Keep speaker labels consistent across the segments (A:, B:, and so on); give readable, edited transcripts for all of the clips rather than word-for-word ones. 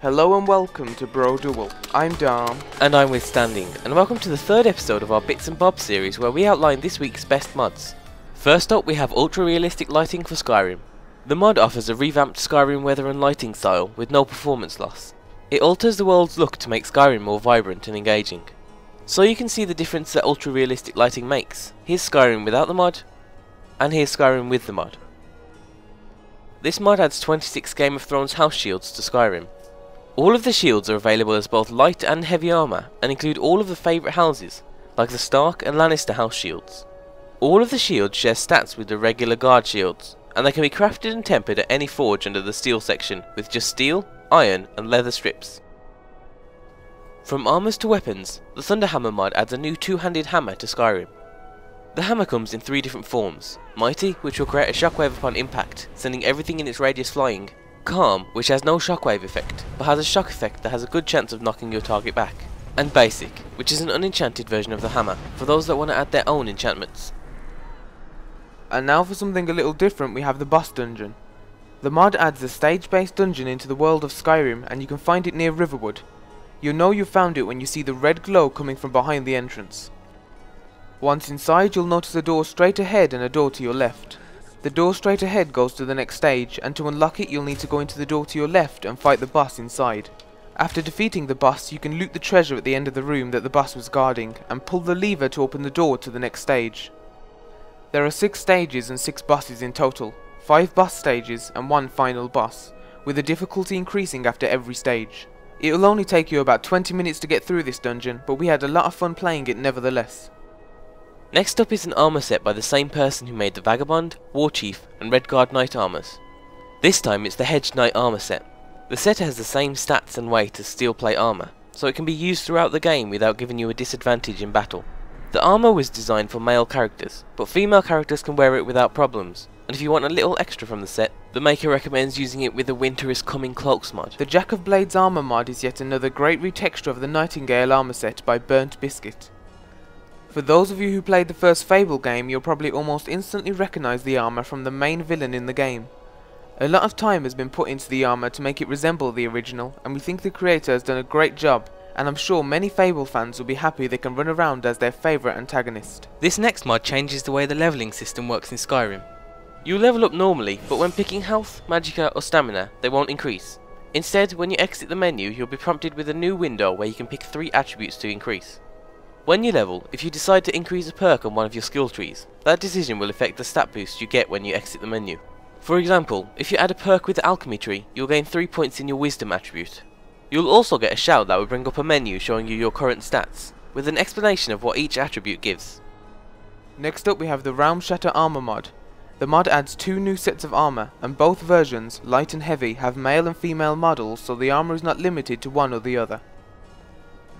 A: Hello and welcome to Bro Duel. I'm Dom.
B: And I'm Withstanding, and welcome to the third episode of our Bits and Bobs series where we outline this week's best mods. First up we have ultra realistic lighting for Skyrim. The mod offers a revamped Skyrim weather and lighting style with no performance loss. It alters the world's look to make Skyrim more vibrant and engaging. So you can see the difference that ultra realistic lighting makes. Here's Skyrim without the mod, and here's Skyrim with the mod. This mod adds 26 Game of Thrones house shields to Skyrim. All of the shields are available as both light and heavy armour and include all of the favourite houses, like the Stark and Lannister house shields. All of the shields share stats with the regular guard shields, and they can be crafted and tempered at any forge under the steel section with just steel, iron and leather strips. From armours to weapons, the Thunderhammer mod adds a new two-handed hammer to Skyrim. The hammer comes in 3 different forms: Mighty, which will create a shockwave upon impact, sending everything in its radius flying; Calm, which has no shockwave effect, but has a shock effect that has a good chance of knocking your target back; and Basic, which is an unenchanted version of the hammer, for those that want to add their own enchantments.
A: And now for something a little different, we have the boss dungeon. The mod adds a stage-based dungeon into the world of Skyrim, and you can find it near Riverwood. You'll know you found it when you see the red glow coming from behind the entrance. Once inside, you'll notice a door straight ahead and a door to your left. The door straight ahead goes to the next stage, and to unlock it you'll need to go into the door to your left and fight the boss inside. After defeating the boss, you can loot the treasure at the end of the room that the boss was guarding, and pull the lever to open the door to the next stage. There are 6 stages and 6 bosses in total, 5 boss stages and 1 final boss, with the difficulty increasing after every stage. It will only take you about 20 minutes to get through this dungeon, but we had a lot of fun playing it nevertheless.
B: Next up is an armour set by the same person who made the Vagabond, Warchief and Redguard Knight armours. This time it's the Hedge Knight armour set. The set has the same stats and weight as steel plate armour, so it can be used throughout the game without giving you a disadvantage in battle. The armour was designed for male characters, but female characters can wear it without problems, and if you want a little extra from the set, the maker recommends using it with the Winter is Coming Cloaks mod.
A: The Jack of Blades armour mod is yet another great retexture of the Nightingale armour set by Burnt Biscuit. For those of you who played the first Fable game, you'll probably almost instantly recognise the armour from the main villain in the game. A lot of time has been put into the armour to make it resemble the original, and we think the creator has done a great job, and I'm sure many Fable fans will be happy they can run around as their favourite antagonist.
B: This next mod changes the way the levelling system works in Skyrim. You level up normally, but when picking health, magicka or stamina, they won't increase. Instead, when you exit the menu, you'll be prompted with a new window where you can pick 3 attributes to increase. When you level, if you decide to increase a perk on one of your skill trees, that decision will affect the stat boost you get when you exit the menu. For example, if you add a perk with the alchemy tree, you'll gain 3 points in your wisdom attribute. You'll also get a shout that will bring up a menu showing you your current stats, with an explanation of what each attribute gives.
A: Next up we have the Realmshatter Armour mod. The mod adds 2 new sets of armour, and both versions, light and heavy, have male and female models, so the armour is not limited to one or the other.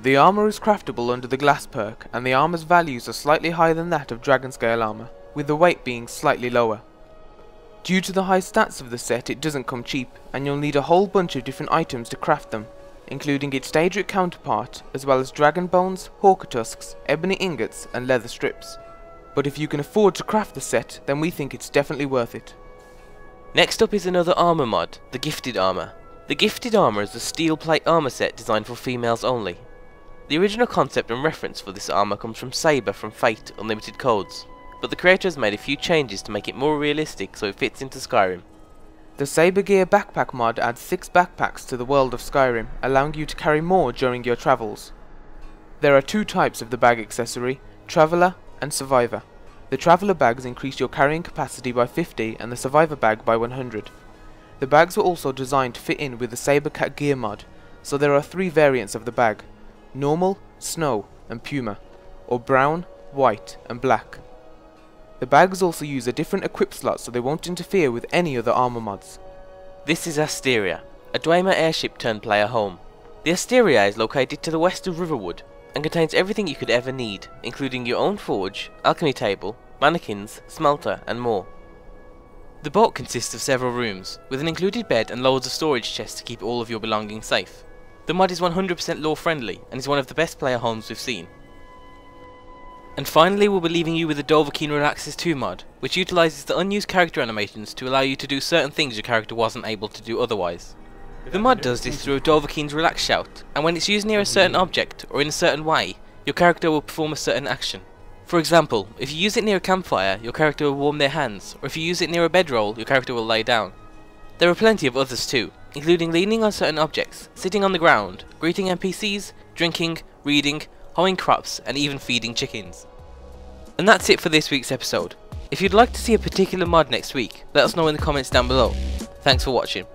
A: The armour is craftable under the glass perk, and the armour's values are slightly higher than that of Dragonscale armour, with the weight being slightly lower. Due to the high stats of the set, it doesn't come cheap, and you'll need a whole bunch of different items to craft them, including its Daedric counterpart, as well as dragon bones, hawker tusks, ebony ingots and leather strips. But if you can afford to craft the set, then we think it's definitely worth it.
B: Next up is another armour mod, the Gifted Armour. The Gifted Armour is a steel plate armour set designed for females only. The original concept and reference for this armour comes from Sabre from Fate Unlimited Codes, but the creator has made a few changes to make it more realistic so it fits into Skyrim.
A: The Sabre Gear backpack mod adds 6 backpacks to the world of Skyrim, allowing you to carry more during your travels. There are 2 types of the bag accessory, Traveller and Survivor. The Traveller bags increase your carrying capacity by 50 and the Survivor bag by 100. The bags were also designed to fit in with the Sabre Cat Gear mod, so there are 3 variants of the bag: Normal, Snow and Puma, or Brown, White and Black. The bags also use a different equip slot so they won't interfere with any other armour mods.
B: This is Asteria, a Dwemer airship turned player home. The Asteria is located to the west of Riverwood and contains everything you could ever need, including your own forge, alchemy table, mannequins, smelter and more. The boat consists of several rooms, with an included bed and loads of storage chests to keep all of your belongings safe. The mod is 100% lore friendly and is one of the best player homes we've seen. And finally we'll be leaving you with the Dovakiin Relaxes 2 mod, which utilises the unused character animations to allow you to do certain things your character wasn't able to do otherwise. The mod does this through a Dovakiin Relaxes shout, and when it's used near a certain object or in a certain way, your character will perform a certain action. For example, if you use it near a campfire, your character will warm their hands, or if you use it near a bedroll, your character will lie down. There are plenty of others too, including leaning on certain objects, sitting on the ground, greeting NPCs, drinking, reading, hoeing crops, and even feeding chickens. And that's it for this week's episode. If you'd like to see a particular mod next week, let us know in the comments down below. Thanks for watching.